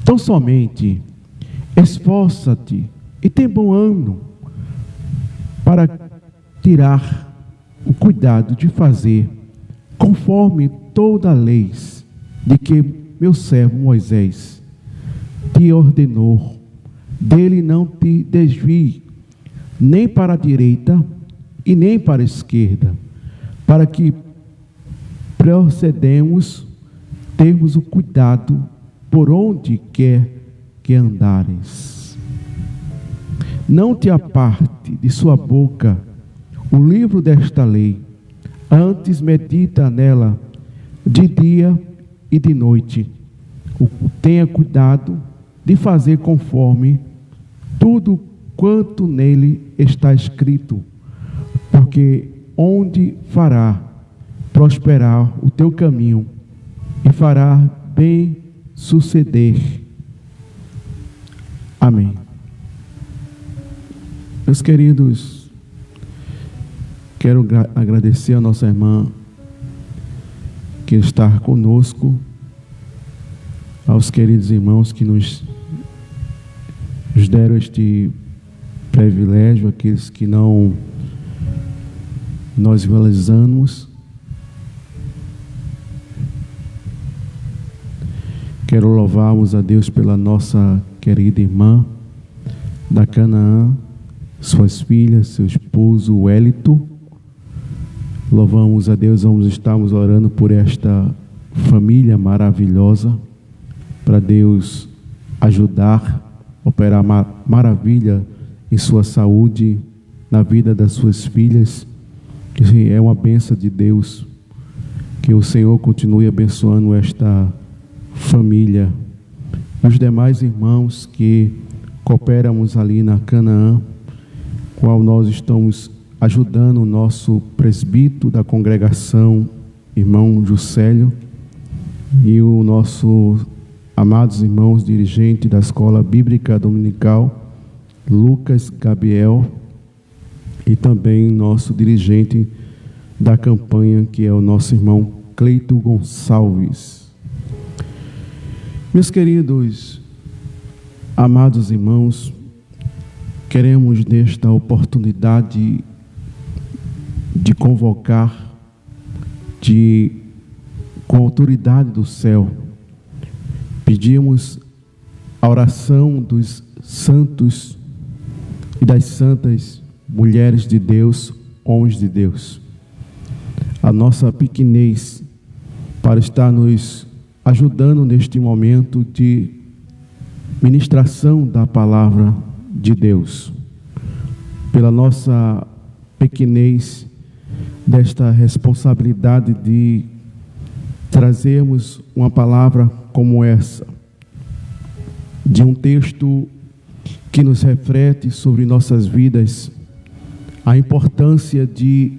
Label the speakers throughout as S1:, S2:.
S1: Tão somente esforça-te e tem bom ânimo para tirar o cuidado de fazer conforme toda a lei de que meu servo Moisés te ordenou. Dele não te desvie, nem para a direita e nem para a esquerda, para que procedemos, termos o cuidado por onde quer que andares. Não te aparte de sua boca o livro desta lei, antes medita nela de dia e de noite. Tenha cuidado de fazer conforme tudo quanto nele está escrito, porque onde fará prosperar o teu caminho e fará bem suceder. Amém. Meus queridos, quero agradecer a nossa irmã que está conosco, aos queridos irmãos que nos deram este privilégio, aqueles que não nós visualizamos. Quero louvarmos a Deus pela nossa querida irmã da Canaã, suas filhas, seu esposo Wellington. Louvamos a Deus, estamos orando por esta família maravilhosa, para Deus ajudar, operar maravilha em sua saúde, na vida das suas filhas. É uma bênção de Deus, que o Senhor continue abençoando esta família. Os demais irmãos que cooperamos ali na Canaã, qual nós estamos ajudando o nosso presbítero da congregação, irmão Juscelio, e o nosso amados irmãos dirigente da Escola Bíblica Dominical, Lucas Gabriel, e também nosso dirigente da campanha, que é o nosso irmão Cleito Gonçalves. Meus queridos, amados irmãos, queremos nesta oportunidade de convocar, com a autoridade do céu, pedimos a oração dos santos e das santas mulheres de Deus, homens de Deus, a nossa pequenez, para estar nos ajudando neste momento de ministração da palavra de Deus, pela nossa pequenez, desta responsabilidade de trazermos uma palavra como essa, de um texto que nos reflete sobre nossas vidas, a importância de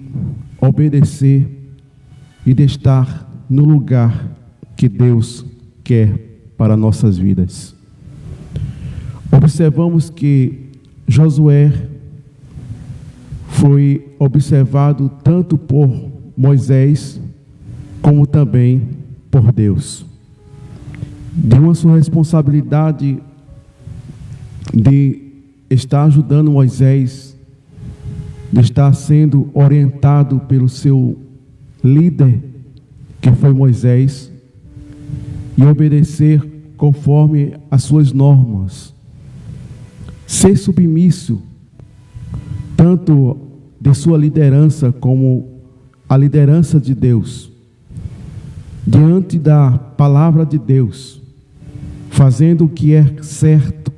S1: obedecer e de estar no lugar que Deus quer para nossas vidas. Observamos que Josué foi observado tanto por Moisés como também por Deus, de uma sua responsabilidade de estar ajudando Moisés, de estar sendo orientado pelo seu líder, que foi Moisés, e obedecer conforme as suas normas, ser submisso tanto de sua liderança como a liderança de Deus, diante da palavra de Deus, fazendo o que é certo,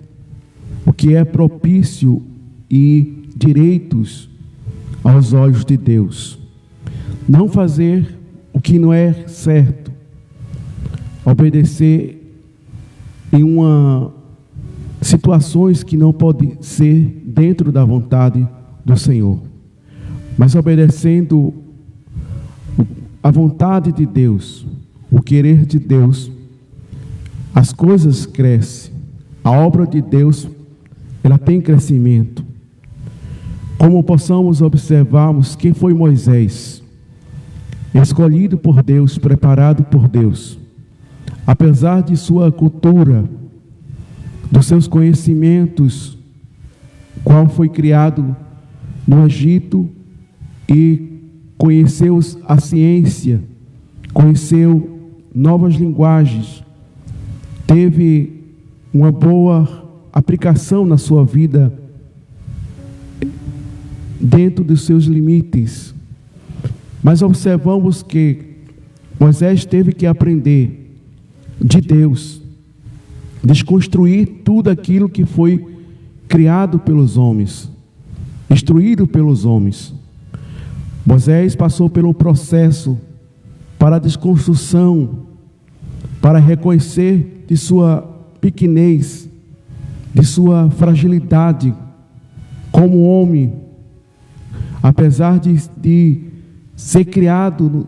S1: o que é propício e direitos aos olhos de Deus. Não fazer o que não é certo, obedecer em situações que não podem ser dentro da vontade do Senhor, mas obedecendo a vontade de Deus, o querer de Deus, as coisas crescem, a obra de Deus, ela tem crescimento. Como possamos observarmos quem foi Moisés, escolhido por Deus, preparado por Deus, apesar de sua cultura, dos seus conhecimentos, qual foi criado no Egito e conheceu a ciência, conheceu novas linguagens, teve uma boa aplicação na sua vida dentro dos seus limites. Mas observamos que Moisés teve que aprender de Deus, desconstruir tudo aquilo que foi criado pelos homens, instruído pelos homens. Moisés passou pelo processo para a desconstrução, para reconhecer de sua pequenez, de sua fragilidade como homem, apesar de ser criado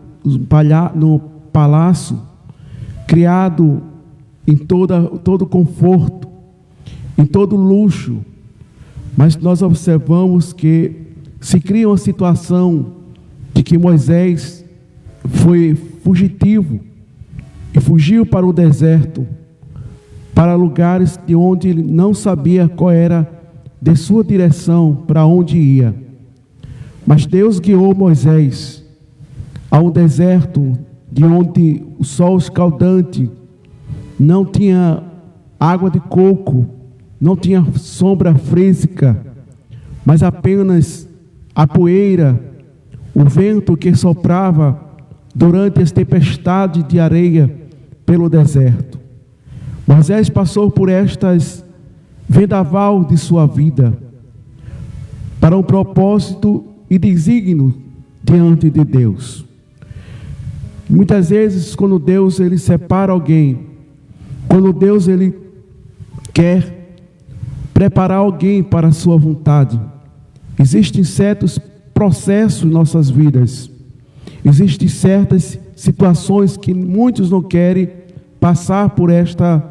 S1: no palácio, criado em todo conforto, em todo luxo, mas nós observamos que se cria uma situação de que Moisés foi fugitivo e fugiu para o deserto, para lugares de onde ele não sabia qual era de sua direção, para onde ia. Mas Deus guiou Moisés a um deserto de onde o sol escaldante não tinha água de coco, não tinha sombra fresca, mas apenas a poeira, o vento que soprava durante as tempestades de areia pelo deserto. Moisés passou por estas vendaval de sua vida para um propósito e desígnio diante de Deus. Muitas vezes, quando Deus ele separa alguém, quando Deus ele quer preparar alguém para a sua vontade, existem certos processos em nossas vidas, existem certas situações que muitos não querem passar por estas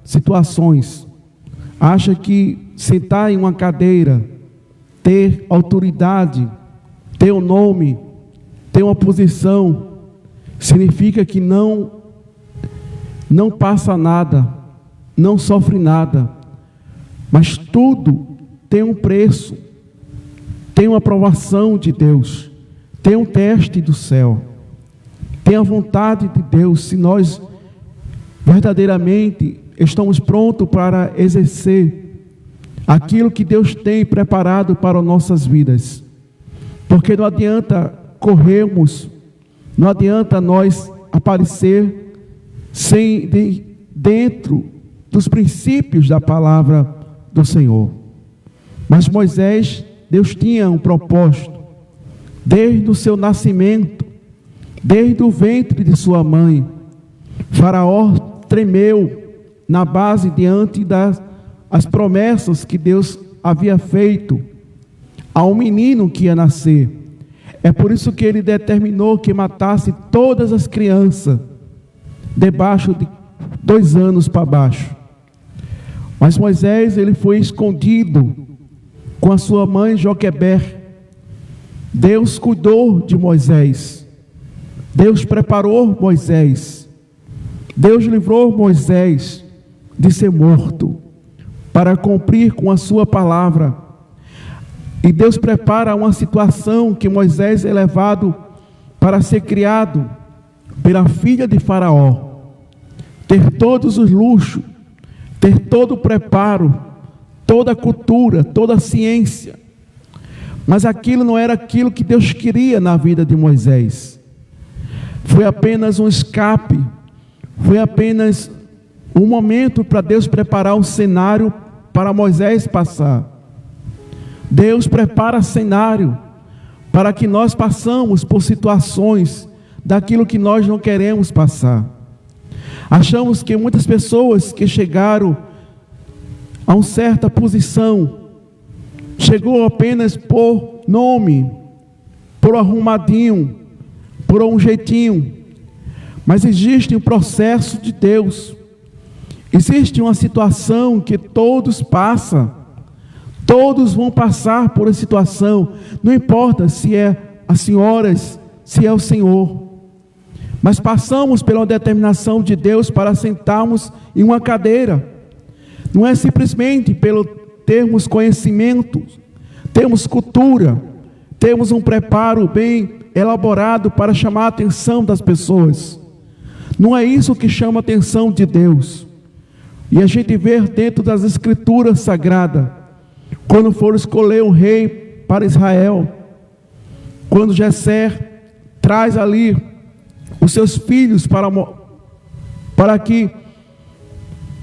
S1: situações. Acha que sentar em uma cadeira, ter autoridade, ter um nome, ter uma posição, significa que não passa nada, não sofre nada, mas tudo tem um preço, tem uma aprovação de Deus, tem um teste do céu, tem a vontade de Deus. Se nós verdadeiramente estamos prontos para exercer aquilo que Deus tem preparado para as nossas vidas, porque não adianta corrermos, não adianta nós aparecer sem dentro dos princípios da palavra do Senhor. Mas Moisés, Deus tinha um propósito, desde o seu nascimento, desde o ventre de sua mãe. Faraó tremeu na base diante das promessas que Deus havia feito a um menino que ia nascer. É por isso que ele determinou que matasse todas as crianças debaixo de 2 anos para baixo. Mas Moisés ele foi escondido com a sua mãe Joquebed. Deus cuidou de Moisés, Deus preparou Moisés, Deus livrou Moisés de ser morto, para cumprir com a sua palavra. E Deus prepara uma situação que Moisés é levado para ser criado pela filha de Faraó, ter todos os luxos, ter todo o preparo, toda a cultura, toda a ciência. Mas aquilo não era aquilo que Deus queria na vida de Moisés. Foi apenas um escape, foi apenas um momento para Deus preparar um cenário para Moisés passar. Deus prepara cenário para que nós passamos por situações daquilo que nós não queremos passar. Achamos que muitas pessoas que chegaram a uma certa posição, chegou apenas por nome, por arrumadinho, por um jeitinho. Mas existe um processo de Deus. Existe uma situação que todos passam. Todos vão passar por essa situação. Não importa se é as senhoras, se é o Senhor. Mas passamos pela determinação de Deus para sentarmos em uma cadeira. Não é simplesmente pelo termos conhecimento, temos cultura, temos um preparo bem elaborado para chamar a atenção das pessoas. Não é isso que chama a atenção de Deus. E a gente vê dentro das Escrituras Sagradas, quando for escolher um rei para Israel, quando Jessé traz ali os seus filhos para que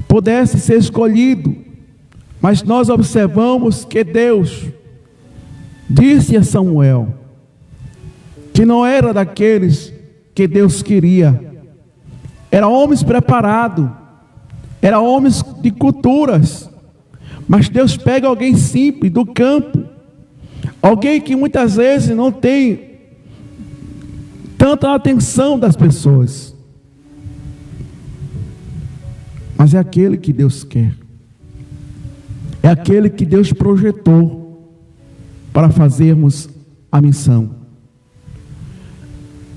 S1: pudesse ser escolhido, mas nós observamos que Deus disse a Samuel que não era daqueles que Deus queria, era homens preparados, era homens de culturas, mas Deus pega alguém simples do campo, alguém que muitas vezes não tem tanta atenção das pessoas, mas é aquele que Deus quer, é aquele que Deus projetou para fazermos a missão.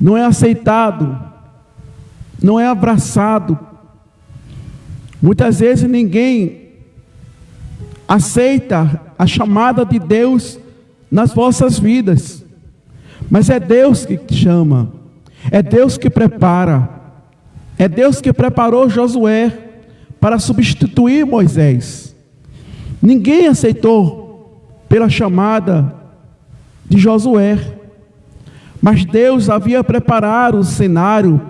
S1: Não é aceitado, não é abraçado. Muitas vezes ninguém aceita a chamada de Deus nas vossas vidas, mas é Deus que chama, é Deus que prepara, é Deus que preparou Josué para substituir Moisés. Ninguém aceitou pela chamada de Josué, mas Deus havia preparado o cenário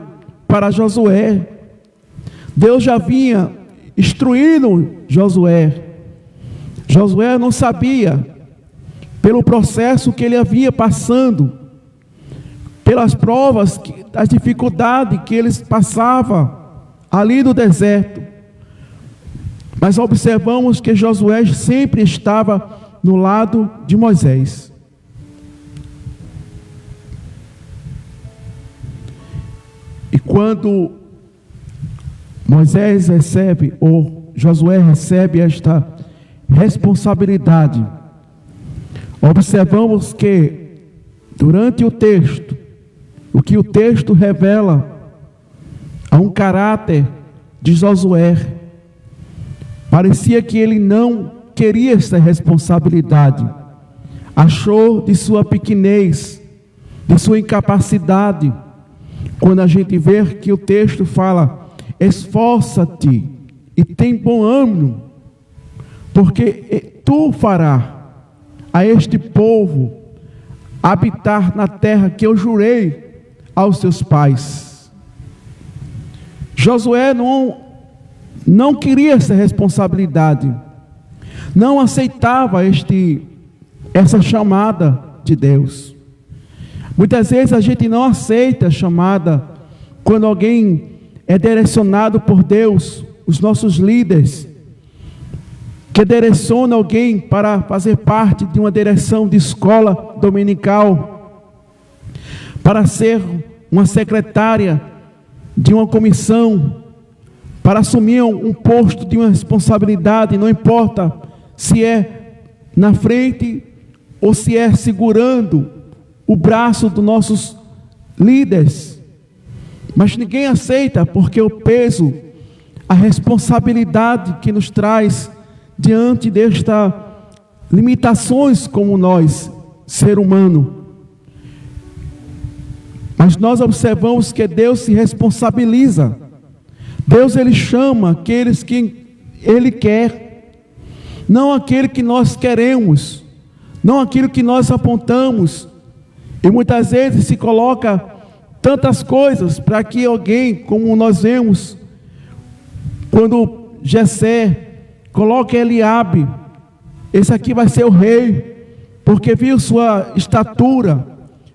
S1: para Josué. Deus já vinha instruindo Josué. Josué não sabia, pelo processo que ele havia passando, pelas provas, as dificuldades que eles passavam ali no deserto. Mas observamos que Josué sempre estava no lado de Moisés. E quando Moisés recebe, ou Josué recebe esta responsabilidade, observamos que durante o texto, o que o texto revela a um caráter de Josué, parecia que ele não queria essa responsabilidade, achou de sua pequenez, de sua incapacidade. Quando a gente vê que o texto fala: esforça-te e tem bom ânimo, porque tu farás a este povo habitar na terra que eu jurei aos seus pais. Josué não queria essa responsabilidade, não aceitava essa chamada de Deus. Muitas vezes a gente não aceita a chamada quando alguém é direcionado por Deus, os nossos líderes, que direciona alguém para fazer parte de uma direção de escola dominical, para ser uma secretária de uma comissão, para assumir um posto de uma responsabilidade, não importa se é na frente ou se é segurando o braço dos nossos líderes, mas ninguém aceita, porque o peso, a responsabilidade que nos traz diante destas limitações como nós, ser humano. Mas nós observamos que Deus se responsabiliza. Deus, Ele chama aqueles que Ele quer, não aquele que nós queremos, não aquilo que nós apontamos. E muitas vezes se coloca tantas coisas para que alguém, como nós vemos, quando Jessé coloca Eliabe, esse aqui vai ser o rei, porque viu sua estatura,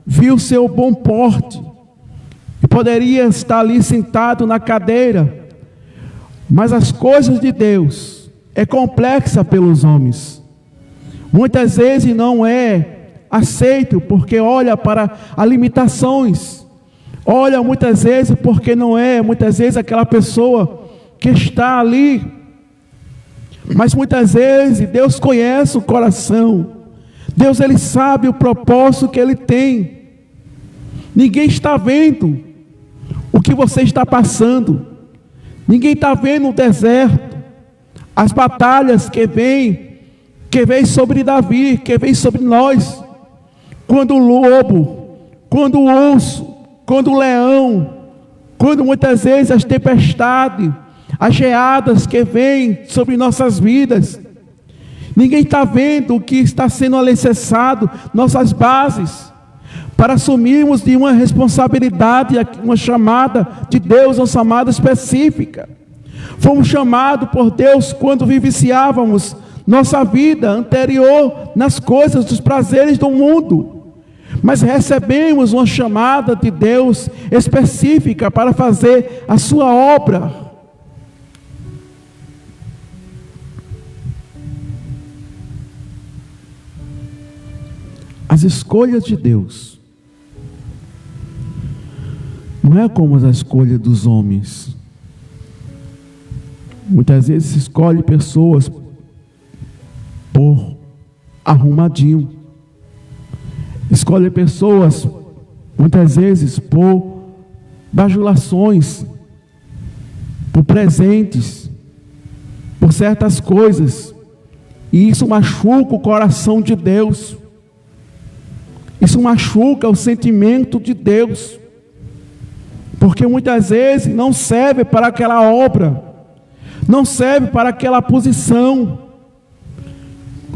S1: viu seu bom porte, e poderia estar ali sentado na cadeira. Mas as coisas de Deus é complexa pelos homens, muitas vezes não é aceito, porque olha para as limitações, olha muitas vezes porque não é, muitas vezes aquela pessoa que está ali, mas muitas vezes Deus conhece o coração, Deus, Ele sabe o propósito que Ele tem. Ninguém está vendo o que você está passando, ninguém está vendo o deserto, as batalhas que vêm sobre Davi, que vêm sobre nós, quando o lobo, quando o urso, quando o leão, quando muitas vezes as tempestades, as geadas que vêm sobre nossas vidas, ninguém está vendo o que está sendo alicerçado, nossas bases, para assumirmos de uma responsabilidade, uma chamada de Deus, uma chamada específica. Fomos chamados por Deus quando vivenciávamos nossa vida anterior nas coisas, dos prazeres do mundo. Mas recebemos uma chamada de Deus específica para fazer a sua obra. As escolhas de Deus não é como as escolhas dos homens. Muitas vezes se escolhe pessoas por arrumadinho. Escolhe pessoas, muitas vezes, por bajulações, por presentes, por certas coisas. E isso machuca o coração de Deus. Isso machuca o sentimento de Deus. Porque muitas vezes não serve para aquela obra, não serve para aquela posição,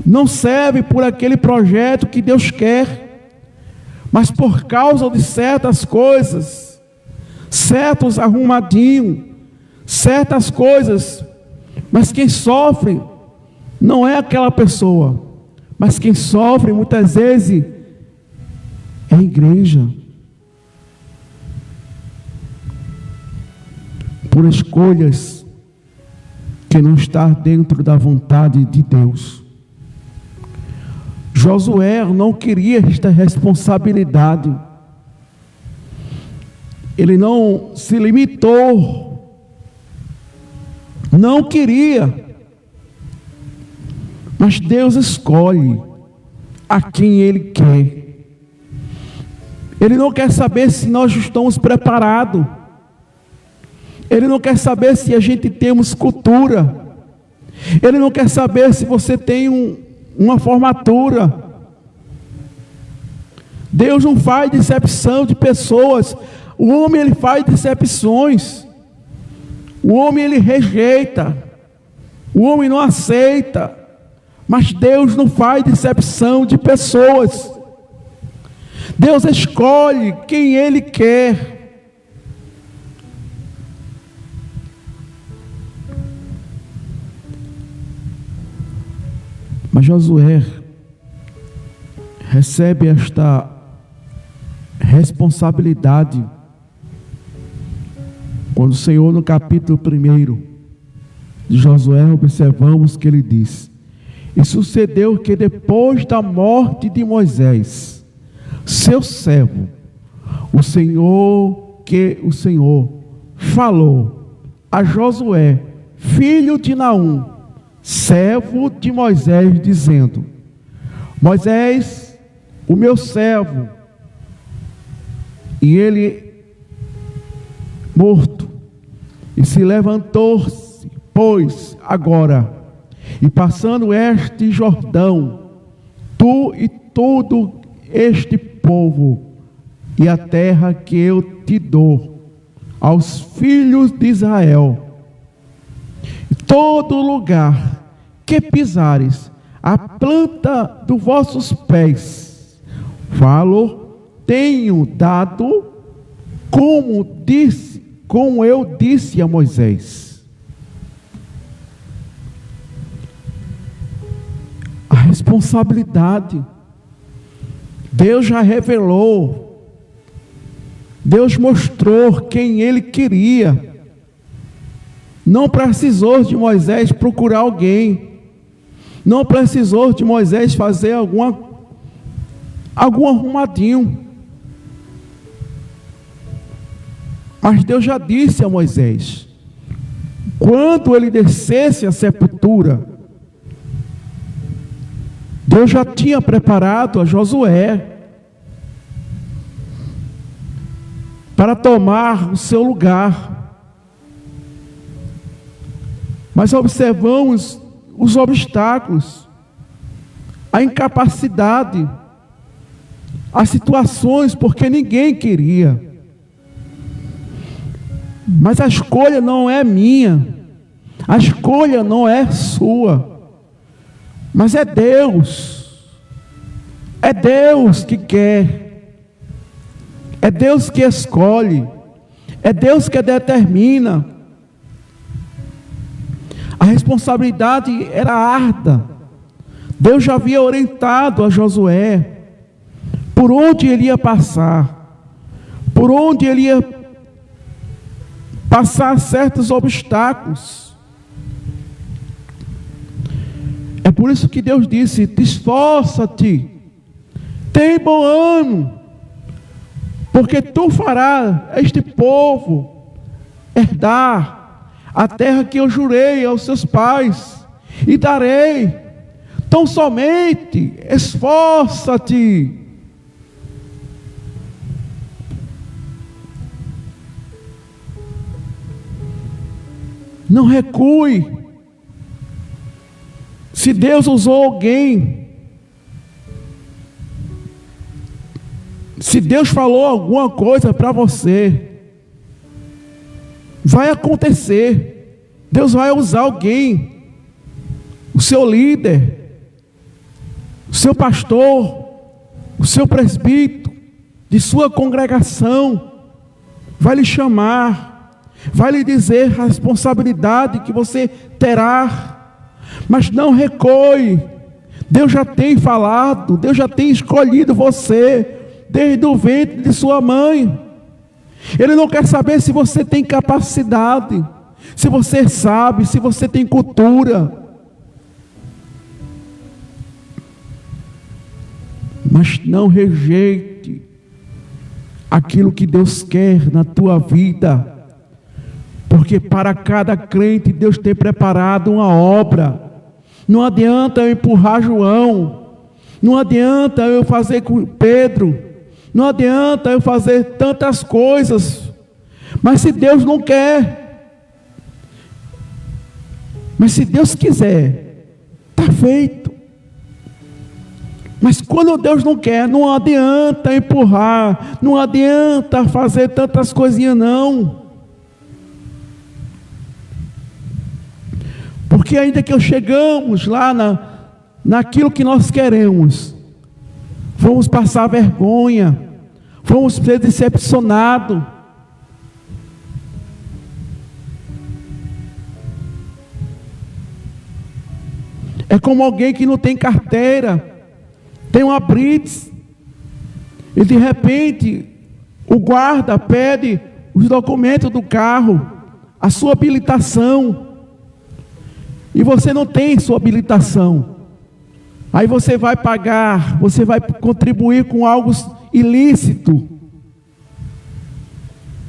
S1: não serve por aquele projeto que Deus quer, mas por causa de certas coisas, certos arrumadinhos, certas coisas. Mas quem sofre não é aquela pessoa, mas quem sofre muitas vezes é a igreja, por escolhas que não estão dentro da vontade de Deus. Josué não queria esta responsabilidade. Ele não se limitou, não queria, mas Deus escolhe a quem Ele quer. Ele não quer saber se nós estamos preparados. Ele não quer saber se a gente temos cultura. Ele não quer saber se você tem uma formatura. Deus não faz decepção de pessoas. O homem, ele faz decepções. O homem, ele rejeita. O homem não aceita. Mas Deus não faz decepção de pessoas. Deus escolhe quem Ele quer. Mas Josué recebe esta responsabilidade quando o Senhor, no capítulo 1 de Josué, observamos que ele diz: e sucedeu que depois da morte de Moisés, seu servo, o Senhor falou a Josué, filho de Naum, servo de Moisés, dizendo: Moisés, o meu servo, e ele morto, e se levantou-se, pois, agora, e passando este Jordão, tu e todo este povo, e a terra que eu te dou aos filhos de Israel, todo lugar que pisares, a planta dos vossos pés, tenho dado, como eu disse a Moisés. A responsabilidade, Deus já revelou, Deus mostrou quem Ele queria. Não precisou de Moisés procurar alguém. Não precisou de Moisés fazer algum arrumadinho. Mas Deus já disse a Moisés, quando ele descesse à sepultura, Deus já tinha preparado a Josué para tomar o seu lugar. mas observamos os obstáculos, a incapacidade, as situações, porque ninguém queria. Mas a escolha não é minha, a escolha não é sua, mas é Deus que quer, é Deus que escolhe, é Deus que determina. A responsabilidade era árdua. Deus já havia orientado a Josué por onde ele ia passar, por onde ele ia passar certos obstáculos. É por isso que Deus disse: esforça-te, tem bom ânimo, porque tu farás este povo herdar a terra que eu jurei aos seus pais, e darei. Então somente esforça-te. Não recue. Se Deus usou alguém, se Deus falou alguma coisa para você, vai acontecer. Deus vai usar alguém, o seu líder, o seu pastor, o seu presbítero de sua congregação, vai lhe chamar, vai lhe dizer a responsabilidade que você terá, mas não recue. Deus já tem falado, Deus já tem escolhido você desde o ventre de sua mãe. Ele não quer saber se você tem capacidade, se você sabe, se você tem cultura, mas não rejeite aquilo que Deus quer na tua vida, porque para cada crente Deus tem preparado uma obra. Não adianta eu empurrar João, não adianta eu fazer com Pedro, não adianta eu fazer tantas coisas, mas se Deus não quer, mas se Deus quiser, está feito. Mas quando Deus não quer, não adianta empurrar, não adianta fazer tantas coisinhas não. Porque ainda que chegamos lá naquilo que nós queremos, vamos passar vergonha, vamos ser decepcionados. É como alguém que não tem carteira, tem uma blitz, e de repente o guarda pede os documentos do carro, a sua habilitação, e você não tem sua habilitação. Aí você vai pagar, você vai contribuir com algo ilícito.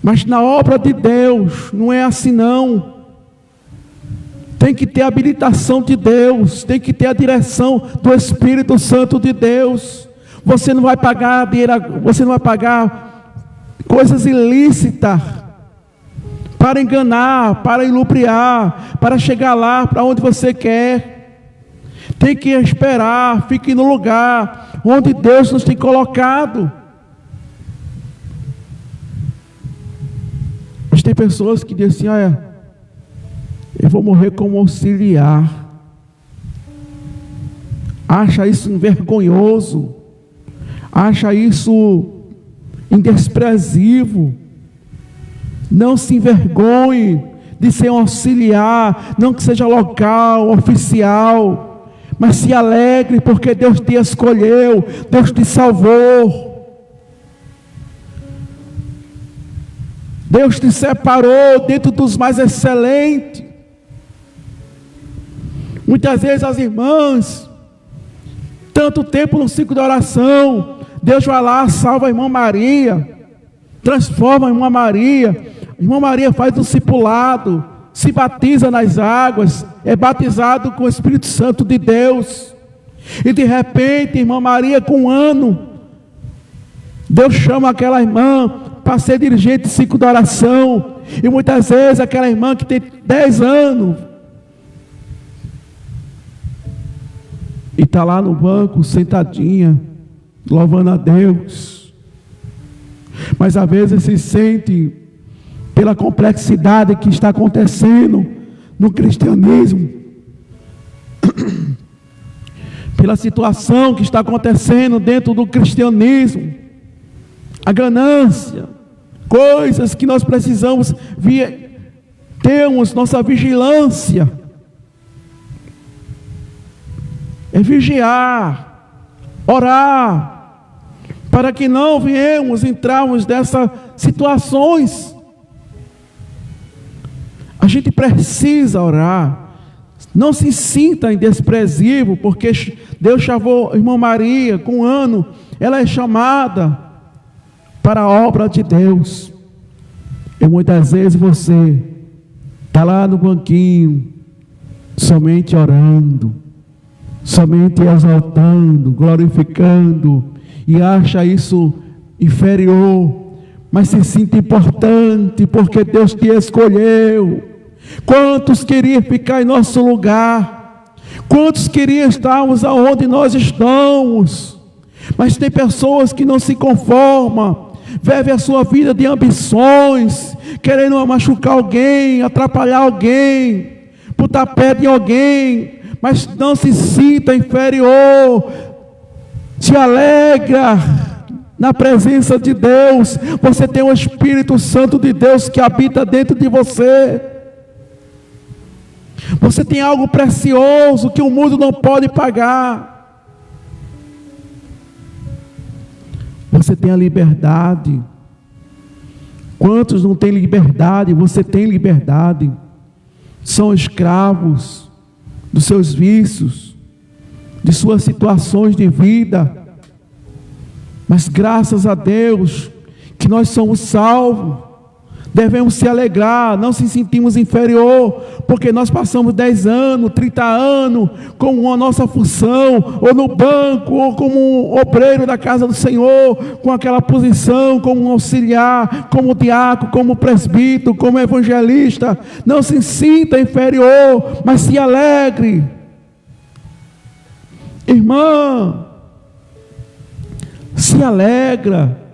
S1: Mas na obra de Deus não é assim não. Tem que ter a habilitação de Deus, tem que ter a direção do Espírito Santo de Deus. Você não vai pagar dinheiro, você não vai pagar coisas ilícitas para enganar, para ilubriar, para chegar lá para onde você quer. Tem que esperar, fique no lugar onde Deus nos tem colocado. Mas tem pessoas que dizem assim: olha, eu vou morrer como auxiliar. Acha isso vergonhoso, acha isso indesprezável. Não se envergonhe de ser um auxiliar, não que seja local, oficial, mas se alegre porque Deus te escolheu, Deus te salvou, Deus te separou dentro dos mais excelentes. Muitas vezes as irmãs, tanto tempo no ciclo de oração, Deus vai lá, salva a irmã Maria, transforma a irmã Maria. A irmã Maria faz o discipulado, se batiza nas águas, é batizado com o Espírito Santo de Deus. E de repente, irmã Maria, com 1 ano, Deus chama aquela irmã para ser dirigente de ciclo de oração. E muitas vezes aquela irmã que tem 10 anos, e está lá no banco, sentadinha, louvando a Deus. Mas às vezes se sente, pela complexidade que está acontecendo no cristianismo, pela situação que está acontecendo dentro do cristianismo, a ganância, coisas que nós precisamos termos nossa vigilância, é vigiar, orar, para que não entrarmos nessas situações. A gente precisa orar. Não se sinta indespreziível, porque Deus chamou a irmã Maria com 1 ano, ela é chamada para a obra de Deus. E muitas vezes você está lá no banquinho, somente orando, somente exaltando, glorificando, e acha isso inferior, mas se sinta importante, porque Deus te escolheu. Quantos queriam ficar em nosso lugar? Quantos queriam estarmos aonde nós estamos? Mas tem pessoas que não se conformam, vivem a sua vida de ambições, querendo machucar alguém, atrapalhar alguém, botar pé de alguém, mas não se sinta inferior, se alegra na presença de Deus. Você tem o Espírito Santo de Deus que habita dentro de você. Você tem algo precioso que o mundo não pode pagar. Você tem a liberdade. Quantos não têm liberdade? Você tem liberdade. São escravos dos seus vícios, de suas situações de vida. Mas graças a Deus que nós somos salvos. Devemos se alegrar, não se sentimos inferior, porque nós passamos 10 anos, 30 anos, com a nossa função, ou no banco, ou como um obreiro da casa do Senhor, com aquela posição, como um auxiliar, como diácono, como presbítero, como evangelista. Não se sinta inferior, mas se alegre. Irmã, se alegra.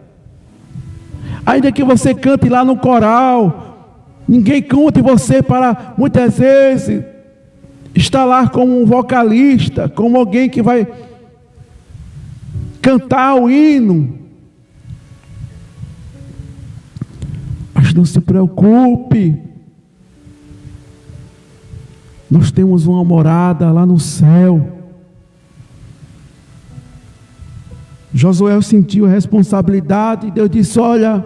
S1: Ainda que você cante lá no coral, ninguém conte você para, muitas vezes, estar lá como um vocalista, como alguém que vai cantar o hino. Mas não se preocupe, nós temos uma morada lá no céu. Josué sentiu a responsabilidade e Deus disse: olha,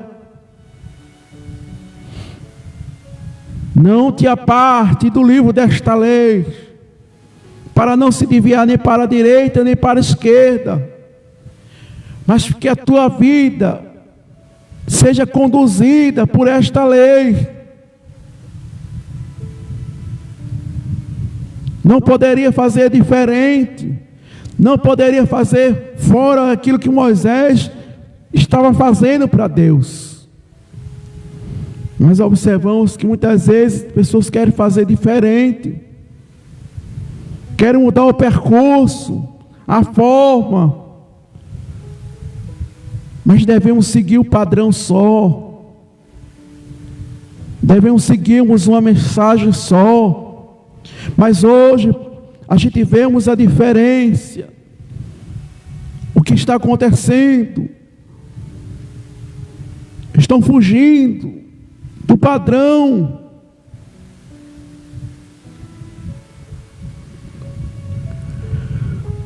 S1: não te aparte do livro desta lei, para não se desviar nem para a direita nem para a esquerda, mas que a tua vida seja conduzida por esta lei. Não poderia fazer diferente, não poderia fazer fora aquilo que Moisés estava fazendo para Deus. Mas observamos que muitas vezes pessoas querem fazer diferente, querem mudar o percurso, a forma, mas devemos seguir o padrão só, devemos seguirmos uma mensagem só. Mas hoje a gente vemos a diferença, o que está acontecendo, estão fugindo do padrão.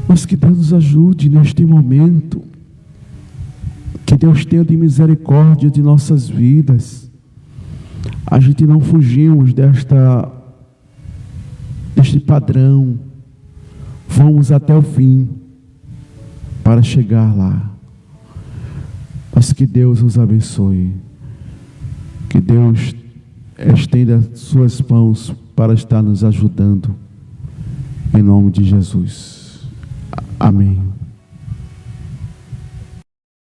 S1: Mas que Deus nos ajude neste momento, que Deus tenha de misericórdia de nossas vidas, a gente não fugimos deste padrão, vamos até o fim para chegar lá. Mas que Deus os abençoe, que Deus estenda suas mãos para estar nos ajudando, em nome de Jesus. Amém.